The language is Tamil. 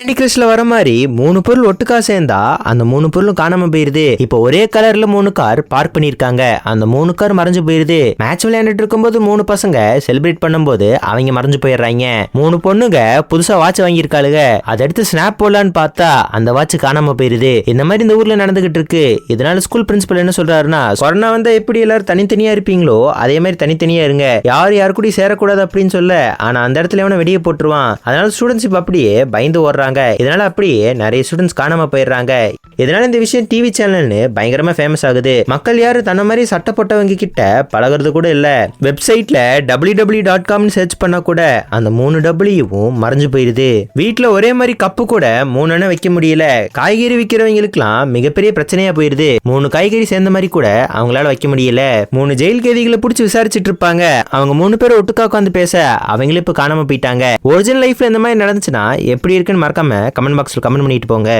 கேண்டி கிரஷ்ல வர மாதிரி 3 பொருள் ஒட்டுக்கா சேர்ந்தா அந்த 3 பொருளும் காணாம போயிருது. இப்போ ஒரே கலர்ல 3 கார் பார்க் பண்ணிருக்காங்க. அந்த 3 கார் மறைஞ்சு போயிருது. மேட்ச் விளையாண்டுட்டு இருக்கும்போது 3 பசங்க செலிப்ரேட் பண்ணும்போது அவங்க மறைஞ்சு போயிடுறாங்க. 3 பொண்ணுங்க புதுசா வாட்ச் வாங்கியிருக்காளுங்க. அதை எடுத்து ஸ்னாப் போடலான்னு பார்த்தா அந்த வாட்ச் காணாம போயிருது. இந்த மாதிரி இந்த ஊர்ல நடந்துகிட்டு இருக்கு. இதனால ஸ்கூல் பிரின்சிபல் என்ன சொல்றாருன்னா, கொரோனா வந்தா எப்படி எல்லாரும் தனித்தனியா இருப்பீங்களோ அதே மாதிரி தனித்தனியா இருங்க, யாரு கூட சேரக்கூடாது அப்படின்னு சொல்ல. ஆனா அந்த இடத்துல எவனை வெடியே போட்டுருவான். அதனால ஸ்டூடெண்ட்ஸ் இப்ப அப்படியே பயந்து ஓடுறாங்க. இதனால அப்படியே நிறைய ஸ்டூடெண்ட்ஸ் காணாம போயிடுறாங்க. இதனால இந்த விஷயம் டிவி சேனல்னு பயங்கரமா ஃபேமஸ் ஆகுது. மக்கள் யாரு தன்ன மாதிரி சட்டை போட்டவங்க கிட்ட பழகிறது கூட இல்ல. வெப்சைட்ல www.com சர்ச் பண்ணா கூட அந்த 3 டபிள்யூவும் மறைஞ்சு போயிருது. வீட்டுல ஒரே மாதிரி கப்பு கூட 3 எண்ணெய் வைக்க முடியல. காய்கறி விற்கிறவங்களுக்குலாம் மிகப்பெரிய பிரச்சனையா போயிருது. 3 காய்கறி சேர்ந்த மாதிரி கூட அவங்களால வைக்க முடியல. 3 ஜெயில் கைதிகளை பிடிச்சி விசாரிச்சுட்டு இருப்பாங்க. அவங்க 3 பேரும் ஒட்டுக்கா உட்காந்து பேச அவங்களே இப்ப காணாம போயிட்டாங்க. ஒரிஜினல் லைஃப்ல இந்த மாதிரி நடந்துச்சுன்னா எப்படி இருக்குன்னு மறக்காம கமெண்ட் பாக்ஸ்ல கமெண்ட் பண்ணிட்டு போங்க.